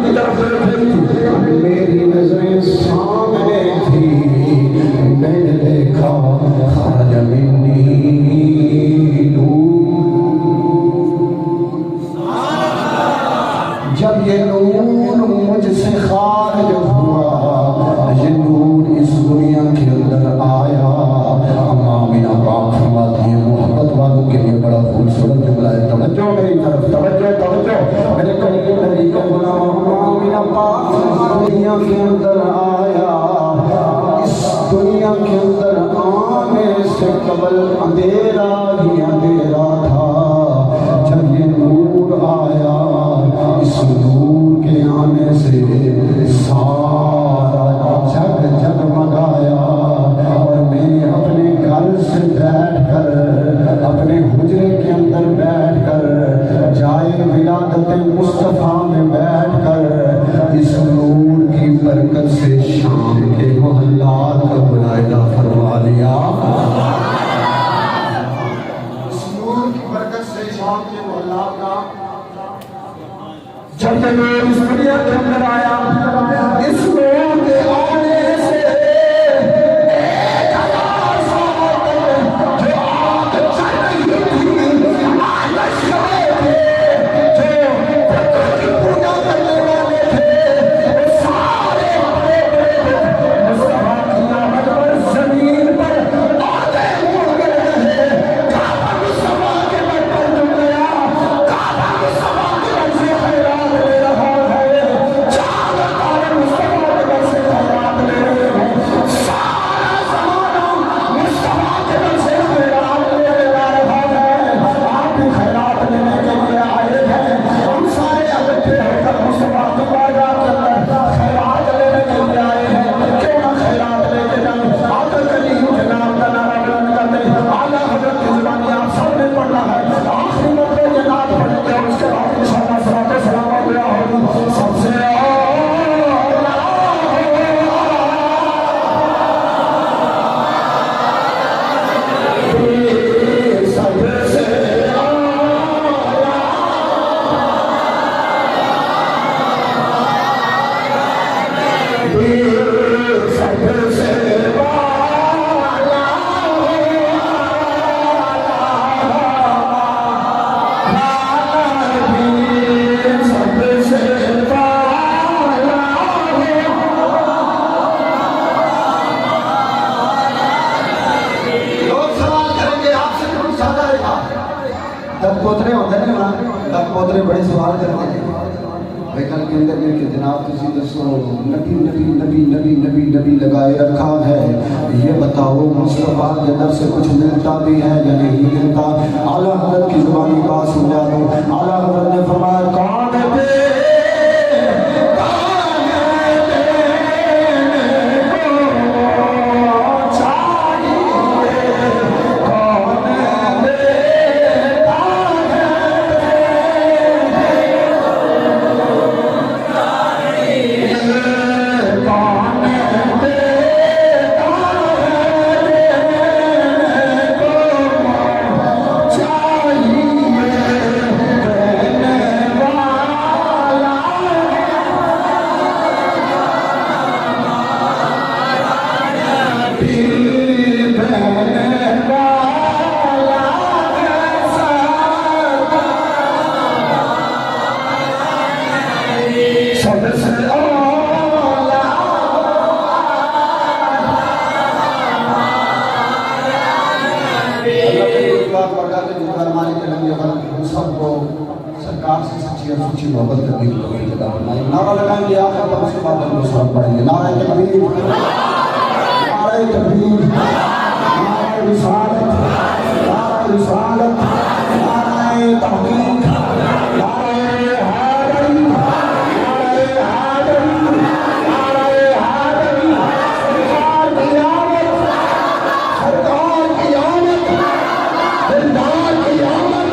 کی طرف میری نظریں سامنے تھی، میں نے دیکھا خرج منی جب یہ نور مجھ سے خارج ہوا، یہ نور اس دنیا کے اندر آیا۔ امامنا پاک فرماتی ہیں محبت والوں کے لیے بڑا خوبصورت جملہ ہے، توجہ میری طرف، توجہ میرے قریب نبی کا غلام امامنا پاک دنیا کے اندر آیا۔ اس دنیا کے اندر آنے سے قبل اندھیرا ہی اندھیرا تھا، جب یہ نور آیا، اس نور کے آنے سے سارا جگ جگمگایا، اور میں اپنے گھر سے بیٹھ کر، اپنے حجرے کے اندر بیٹھ کر، جائے ولادت مصطفیٰ میں بیٹھ کر، اس نور کی برکت سے شام کے محلات کا ملاحظہ فرما لیا۔ اس نور کی برکت سے شام کے محلات کا جب یہ نور اس دنیا کے اندر آیا، اس نور کے آنے سے ایک ہزار سال تک جو آگ چل رہی تھی، آتش کرے تھے، جو بتوں کی پوجا کرنے والے تھے، وہ سارے مصطفیٰ کی آمد پر زمین پر آدھے مڑ گئے ہیں۔ کعبہ مصطفیٰ کے در پر جھک گیا، کعبہ مصطفیٰ کے در سے خیرات لے رہا ہے، چار تارے مصطفیٰ کے در سے خیرات لے رہے ہیں، سارا زمانہ مصطفیٰ کے در سے خیرات لے رہا ہے۔ آپ بھی خیرات لینے کے لیے آئے ہیں، ہم سارے اکٹھے ہو کر مصطفیٰ کی بارگاہ کے اندر خیرات لینے کے لیے آئے ہیں۔ کیوں نہ خیرات لے کے جائیں؟ آقا کریم کے نام کا نعرہ بلند کرتے ہیں، اعلیٰ حضرت کی زبانی آپ سب نے پڑھنا ہے، آخری مرتبہ یہ نعت پڑھیں گے، اور اس کے بعد انشاءاللہ صلاۃ و سلام علیہ ہوگی۔ سب سے پوترے ہوتے ہیں نا، تب پوترے بڑے سوال کرتے ہیں، بیکل کے اندر میں کہ جناب تسی دسو نبی نبی نبی نبی نبی نبی لگائے رکھا ہے، یہ بتاؤ مصطفیٰ کے در سے کچھ ملتا بھی ہے یا نہیں ملتا؟ اعلیٰ حضرت کی زبانی بات سمجھا دو۔ اعلیٰ حضرت نے فرمایا کون ہے محبت کرنے کی توفیق عطا فرمائے۔ نعرہ لگائیں گے آخر پر اس کے بعد ہم سلام پڑھیں گے۔ نعرہ تکبیر، نعرہ تکبیر، نعرہ رسالت، نعرہ رسالت، نعرہ تحقیق، نعرہ حیدری، نعرہ حیدری، نعرہ حیدری، سرکار کی آمد، سرکار کی آمد، دلدار کی آمد،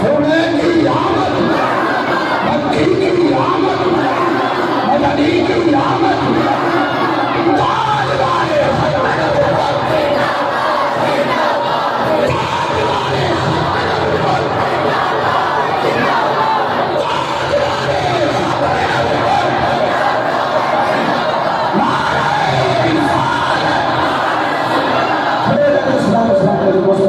سونے کی آمد، مکی کی آمد، مدنی کی آمد، تاج والے خیمہ نبوت، تاج والے خیمہ نبوت،